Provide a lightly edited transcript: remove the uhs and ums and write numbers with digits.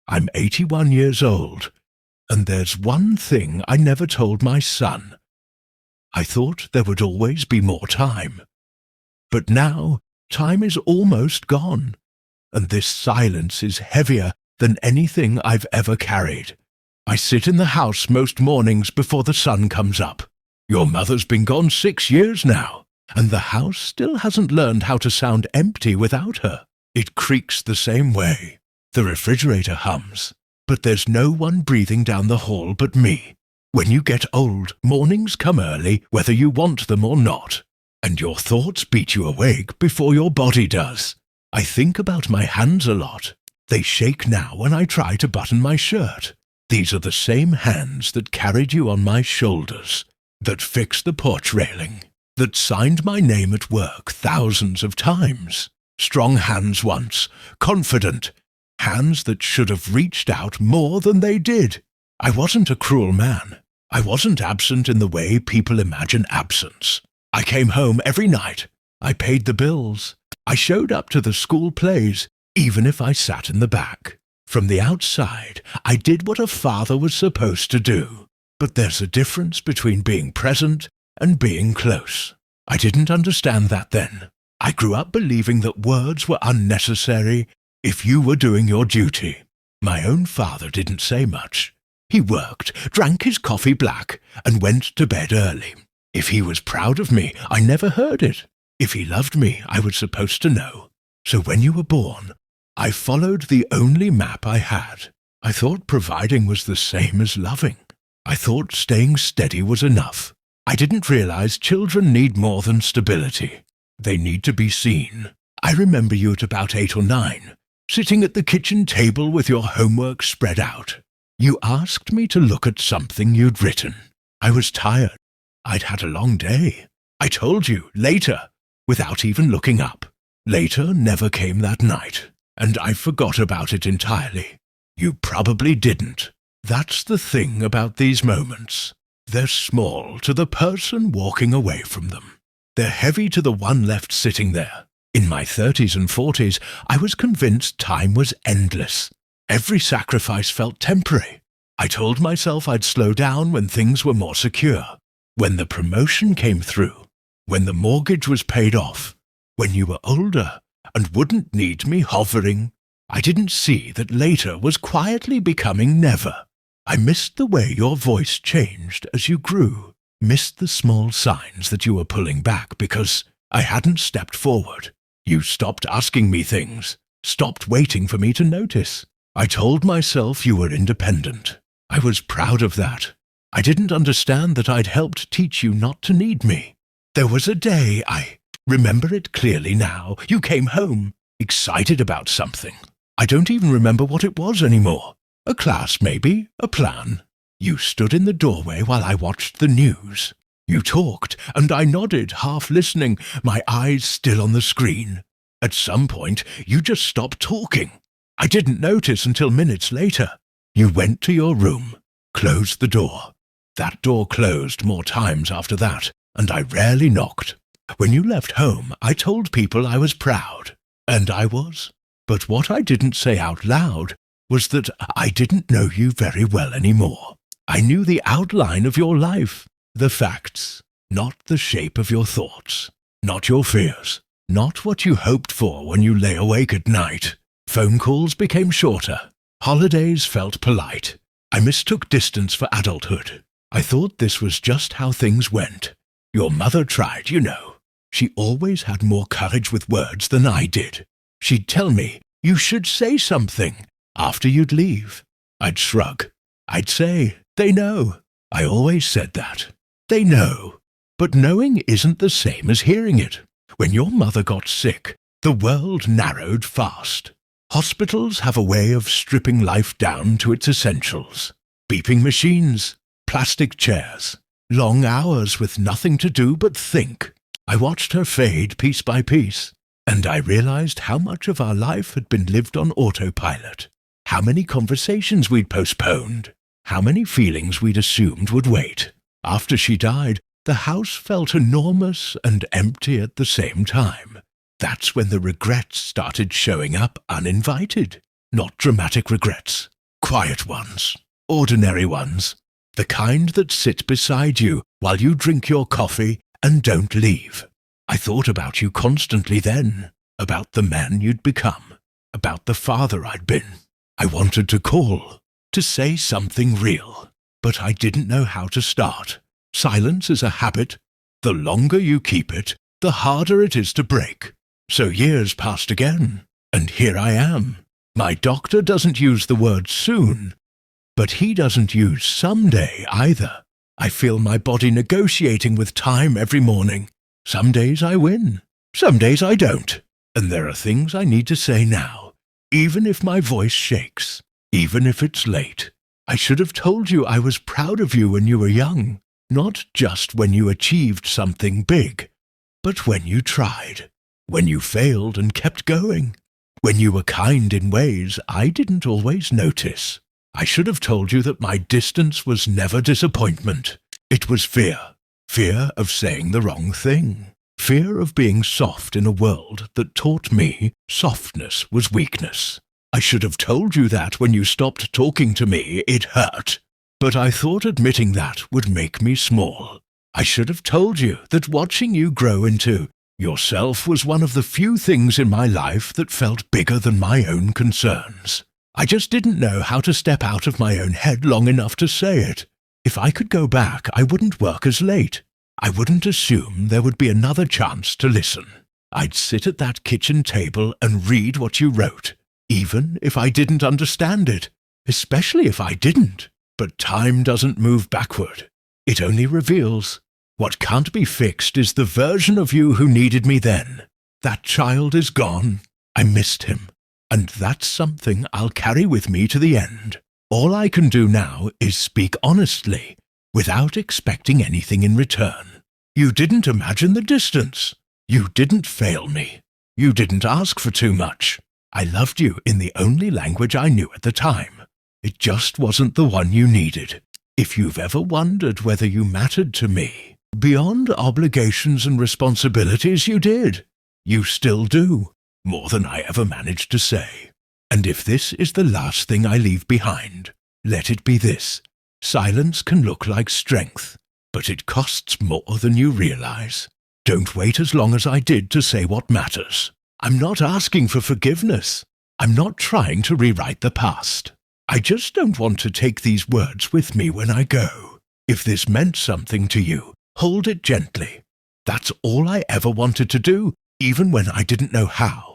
I'm 81 years old, and there's one thing I never told my son. I thought there would always be more time. But now, time is almost gone, and this silence is heavier than anything I've ever carried. I sit in the house most mornings before the sun comes up. Your mother's been gone 6 years now, and the house still hasn't learned how to sound empty without her. It creaks the same way. The refrigerator hums, but there's no one breathing down the hall but me. When you get old, mornings come early whether you want them or not, and your thoughts beat you awake before your body does. I think about my hands a lot. They shake now when I try to button my shirt. These are the same hands that carried you on my shoulders, that fixed the porch railing, that signed my name at work thousands of times. Strong hands once, confident, hands that should have reached out more than they did. I wasn't a cruel man. I wasn't absent in the way people imagine absence. I came home every night. I paid the bills. I showed up to the school plays, even if I sat in the back. From the outside, I did what a father was supposed to do. But there's a difference between being present and being close. I didn't understand that then. I grew up believing that words were unnecessary if you were doing your duty. My own father didn't say much. He worked, drank his coffee black, and went to bed early. If he was proud of me, I never heard it. If he loved me, I was supposed to know. So when you were born, I followed the only map I had. I thought providing was the same as loving. I thought staying steady was enough. I didn't realize children need more than stability. They need to be seen. I remember you at about 8 or 9, sitting at the kitchen table with your homework spread out. You asked me to look at something you'd written. I was tired. I'd had a long day. I told you, later, without even looking up. Later never came that night, and I forgot about it entirely. You probably didn't. That's the thing about these moments. They're small to the person walking away from them. They're heavy to the one left sitting there. In my 30s and 40s, I was convinced time was endless. Every sacrifice felt temporary. I told myself I'd slow down when things were more secure, when the promotion came through, when the mortgage was paid off, when you were older and wouldn't need me hovering. I didn't see that later was quietly becoming never. I missed the way your voice changed as you grew, missed the small signs that you were pulling back because I hadn't stepped forward. You stopped asking me things, stopped waiting for me to notice. I told myself you were independent. I was proud of that. I didn't understand that I'd helped teach you not to need me. There was a day, I remember it clearly now, you came home, excited about something. I don't even remember what it was anymore. A class, maybe, a plan. You stood in the doorway while I watched the news. You talked, and I nodded, half listening, my eyes still on the screen. At some point, you just stopped talking. I didn't notice until minutes later. You went to your room, closed the door. That door closed more times after that, and I rarely knocked. When you left home, I told people I was proud, and I was. But what I didn't say out loud was that I didn't know you very well anymore. I knew the outline of your life, the facts, not the shape of your thoughts, not your fears, not what you hoped for when you lay awake at night. Phone calls became shorter. Holidays felt polite. I mistook distance for adulthood. I thought this was just how things went. Your mother tried, you know. She always had more courage with words than I did. She'd tell me, you should say something, after you'd leave. I'd shrug. I'd say, they know. I always said that. They know. But knowing isn't the same as hearing it. When your mother got sick, the world narrowed fast. Hospitals have a way of stripping life down to its essentials. Beeping machines, plastic chairs, long hours with nothing to do but think. I watched her fade piece by piece, and I realized how much of our life had been lived on autopilot. How many conversations we'd postponed. How many feelings we'd assumed would wait. After she died, the house felt enormous and empty at the same time. That's when the regrets started showing up uninvited. Not dramatic regrets, Quiet ones, ordinary ones, the kind that sit beside you while you drink your coffee and don't leave. I thought about you constantly then, about the man you'd become, about the father I'd been. I wanted to call, to say something real, but I didn't know how to start. Silence is a habit. The longer you keep it, the harder it is to break. So years passed again, and here I am. My doctor doesn't use the word soon, but he doesn't use someday either. I feel my body negotiating with time every morning. Some days I win, some days I don't. And there are things I need to say now, even if my voice shakes, even if it's late. I should have told you I was proud of you when you were young, not just when you achieved something big, but when you tried, when you failed and kept going, when you were kind in ways I didn't always notice. I should have told you that my distance was never disappointment. It was fear. Fear of saying the wrong thing. Fear of being soft in a world that taught me softness was weakness. I should have told you that when you stopped talking to me, it hurt. But I thought admitting that would make me small. I should have told you that watching you grow into yourself was one of the few things in my life that felt bigger than my own concerns. I just didn't know how to step out of my own head long enough to say it. If I could go back, I wouldn't work as late. I wouldn't assume there would be another chance to listen. I'd sit at that kitchen table and read what you wrote, even if I didn't understand it, especially if I didn't. But time doesn't move backward. It only reveals. What can't be fixed is the version of you who needed me then. That child is gone. I missed him. And that's something I'll carry with me to the end. All I can do now is speak honestly, without expecting anything in return. You didn't imagine the distance. You didn't fail me. You didn't ask for too much. I loved you in the only language I knew at the time. It just wasn't the one you needed. If you've ever wondered whether you mattered to me, beyond obligations and responsibilities, you did. You still do, more than I ever managed to say. And if this is the last thing I leave behind, let it be this. Silence can look like strength, but it costs more than you realize. Don't wait as long as I did to say what matters. I'm not asking for forgiveness. I'm not trying to rewrite the past. I just don't want to take these words with me when I go. If this meant something to you, hold it gently. That's all I ever wanted to do, even when I didn't know how.